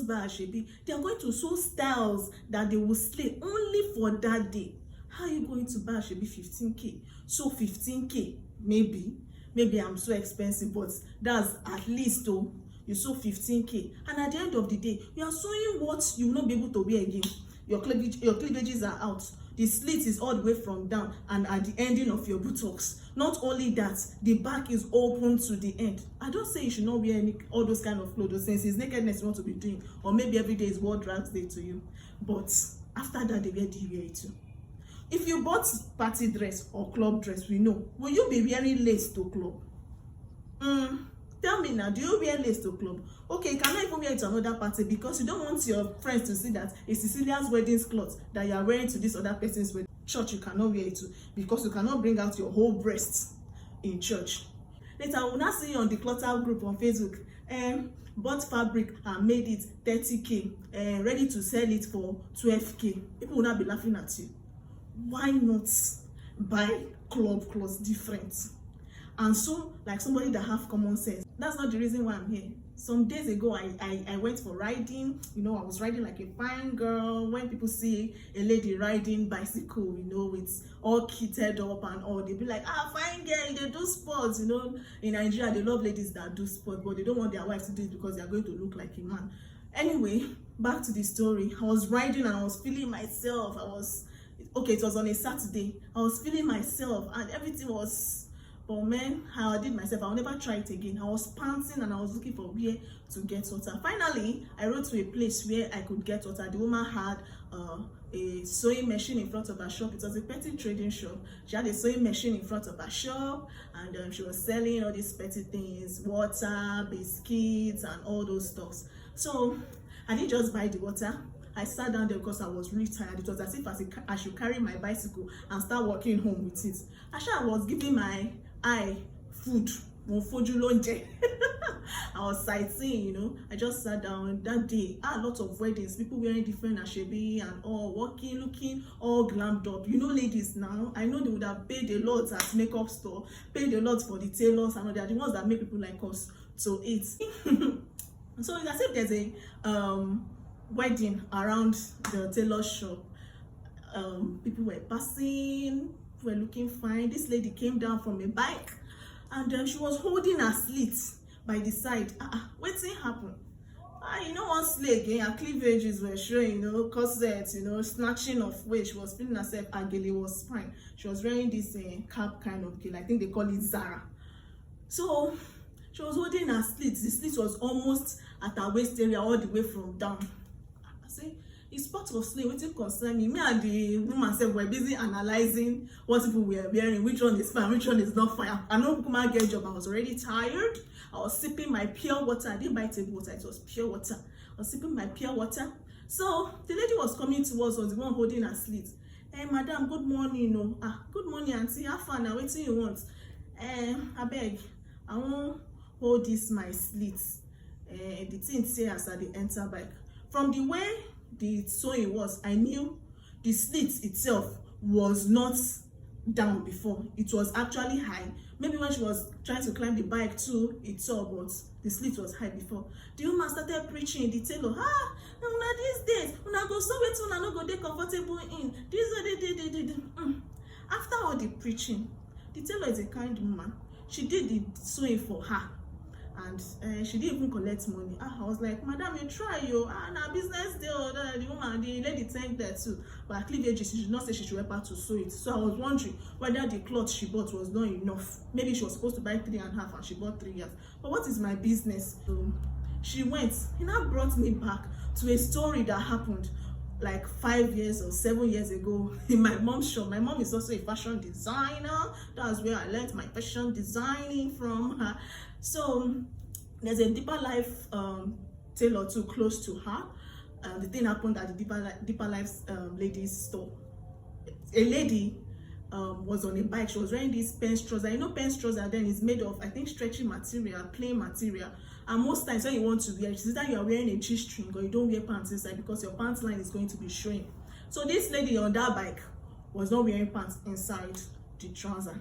just buy Ashebi. They are going to sew styles that they will slay only for that day. How are you going to buy Ashebi 15k? So 15k, maybe I'm so expensive, but that's at least though. You sew 15k, and at the end of the day, you are sewing what you will not be able to wear again. Your cleavages are out. The slit is all the way from down and at the ending of your buttocks. Not only that, the back is open to the end. I don't say you should not wear all those kind of clothes since it's nakedness you want to be doing, or maybe every day is World Drags Day to you. But after that, where do you wear it to? If you bought party dress or club dress, we know, will you be wearing lace to club? Tell me now, do you wear lace to club? Okay, you cannot even wear it to another party because you don't want your friends to see that it's Cecilia's wedding cloth that you are wearing to this other person's wedding. Church, you cannot wear it to because you cannot bring out your whole breast in church. Later, I will not see you on the clutter group on Facebook. Bought fabric and made it 30k, ready to sell it for 12k. People will not be laughing at you. Why not buy club clothes different? And so, like somebody that have common sense. That's not the reason why I'm here. Some days ago, I went for riding. You know, I was riding like a fine girl. When people see a lady riding bicycle, you know, it's all kitted up and all, they be like, fine girl, they do sports. You know, in Nigeria, they love ladies that do sports, but they don't want their wives to do it because they are going to look like a man. Anyway, back to the story. I was riding and I was feeling myself. Okay, it was on a Saturday. I was feeling myself and everything was... But man, how I did myself, I'll never try it again. I was panting and I was looking for where to get water. Finally, I rode to a place where I could get water. The woman had a sewing machine in front of her shop. It was a petty trading shop. She had a sewing machine in front of her shop, and she was selling all these petty things, water, biscuits, and all those stuffs. So I didn't just buy the water. I sat down there because I was really tired. It was as if I should carry my bicycle and start walking home with it. I was giving my eye food. I was sightseeing, you know. I just sat down that day. A lot of weddings, people wearing different Ashebi and all, walking, looking all glammed up. You know, ladies now, I know they would have paid a lot at makeup store, paid a lot for the tailors, and they are the ones that make people like us to eat. So it's as if there's a wedding around the tailor shop. People were passing, were looking fine. This lady came down from a bike and she was holding her slit by the side. Wetin happen? You know, one slay again, her cleavages were showing, you know, corsets, you know, snatching of waist. She was feeling herself. Her gele was fine. She was wearing this cap kind of gele. I think they call it Zara. So she was holding her slit. The slit was almost at her waist area, all the way from down. I say, it's part of slay. Wetin concern me? Me and the woman said were busy analyzing what people were wearing, which one is fine, which one is not fine. I know Kuma get job. I was already tired. I was sipping my pure water. I didn't buy table water, it was pure water. I was sipping my pure water. So the lady was coming towards us, the one holding her slit. Hey, madam, good morning. No. Good morning, auntie. Have fun. Now, wetin you want? I beg, I won't hold this my slit. The thing say as I enter bike. From the way the sewing was, I knew the slit itself was not down before. It was actually high. Maybe when she was trying to climb the bike too, it saw, but the slit was high before. The woman started preaching, the tailor, una these days, una go sew it, una no go dey comfortable in. After all the preaching, the tailor is a kind woman. She did the sewing for her. And she didn't even collect money. I was like, madam, you try yo. Na business deal. The woman, the lady thanked her too. But her cleavage, she did not say she should help her to sew it. So I was wondering whether the cloth she bought was not enough. Maybe she was supposed to buy 3.5 and she bought 3 years. But what is my business? So she went. He now brought me back to a story that happened like 5 years or 7 years ago in my mom's shop. My mom is also a fashion designer. That's where I learned my fashion designing from her. So there's a Deeper Life tailor too close to her. The thing happened at the Deeper Life ladies store. A lady was on a bike. She was wearing these pants trousers. You know, pants trousers then is made of, I think, stretchy material, plain material. And most times when you want to wear it, it's either you are wearing a G-string or you don't wear pants inside because your pants line is going to be showing. So this lady on that bike was not wearing pants inside the trouser.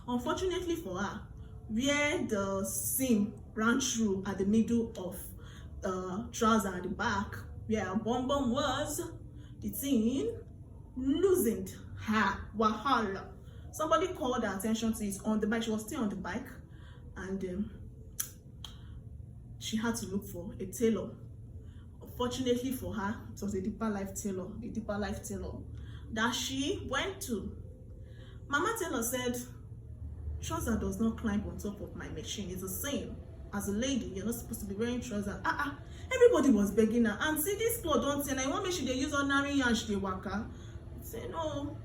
Unfortunately for her, where the seam ran through at the middle of trouser at the back where her bum bum was, the thing loosened her wahala. Somebody called her attention to it on the bike. She was still on the bike, and she had to look for a tailor. Fortunately for her, it was a deeper life tailor, that she went to. Mama Tailor said, trouser does not climb on top of my machine. It's the same. As a lady, you're not supposed to be wearing trouser. Everybody was begging her, and see this cloth don't say, and I want me she dey use ordinary yarn she dey waka. Say no,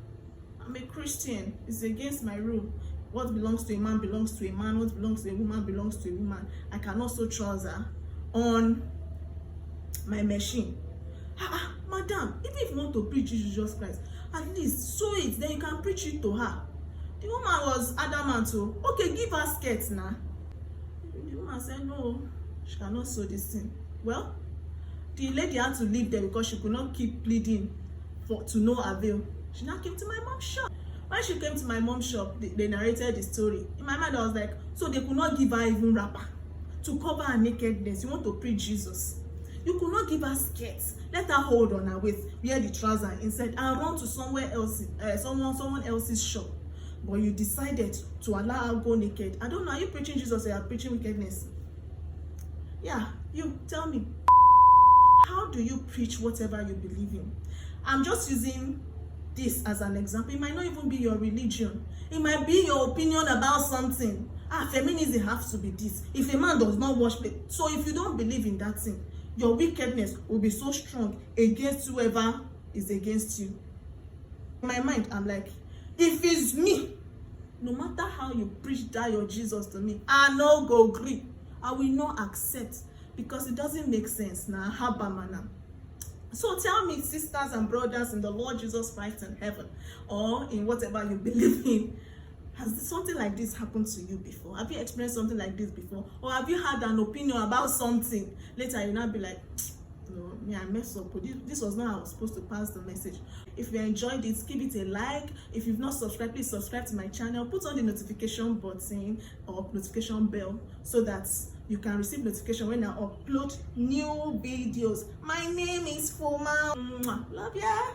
I'm a Christian. It's against my rule. What belongs to a man belongs to a man. What belongs to a woman belongs to a woman. I cannot sew trouser on my machine. Madam, even if you want to preach Jesus Christ, at least sew it, then you can preach it to her. The woman was adamant to, okay, give her skirts now. The woman said no, she cannot sew this thing. Well, the lady had to leave there because she could not keep pleading to no avail. She now came to my mom's shop. When she came to my mom's shop, they narrated the story. In my mind, I was like, so they could not give her even wrapper to cover her nakedness. You want to preach Jesus? You could not give her skirts. Let her hold on her waist, wear the trouser inside, and run to somewhere else, someone else's shop. But you decided to allow her go naked. I don't know, are you preaching Jesus or you are preaching wickedness? Yeah, you tell me. How do you preach whatever you believe in? I'm just using this as an example. It might not even be your religion. It might be your opinion about something. Feminism has to be this. If a man does not wash plate, so if you don't believe in that thing, your wickedness will be so strong against whoever is against you. In my mind, I'm like, if it's me, no matter how you preach that your Jesus to me, I no go agree. I will not accept, because it doesn't make sense now. So tell me, sisters and brothers in the Lord Jesus Christ in heaven, or in whatever you believe in, has something like this happened to you before? Have you experienced something like this before? Or have you had an opinion about something? Later you'll not be like, no, me, I messed up. This was not how I was supposed to pass the message. If you enjoyed it, give it a like. If you've not subscribed, please subscribe to my channel. Put on the notification button or notification bell so that you can receive notification when I upload new videos. My name is Foma. Love ya.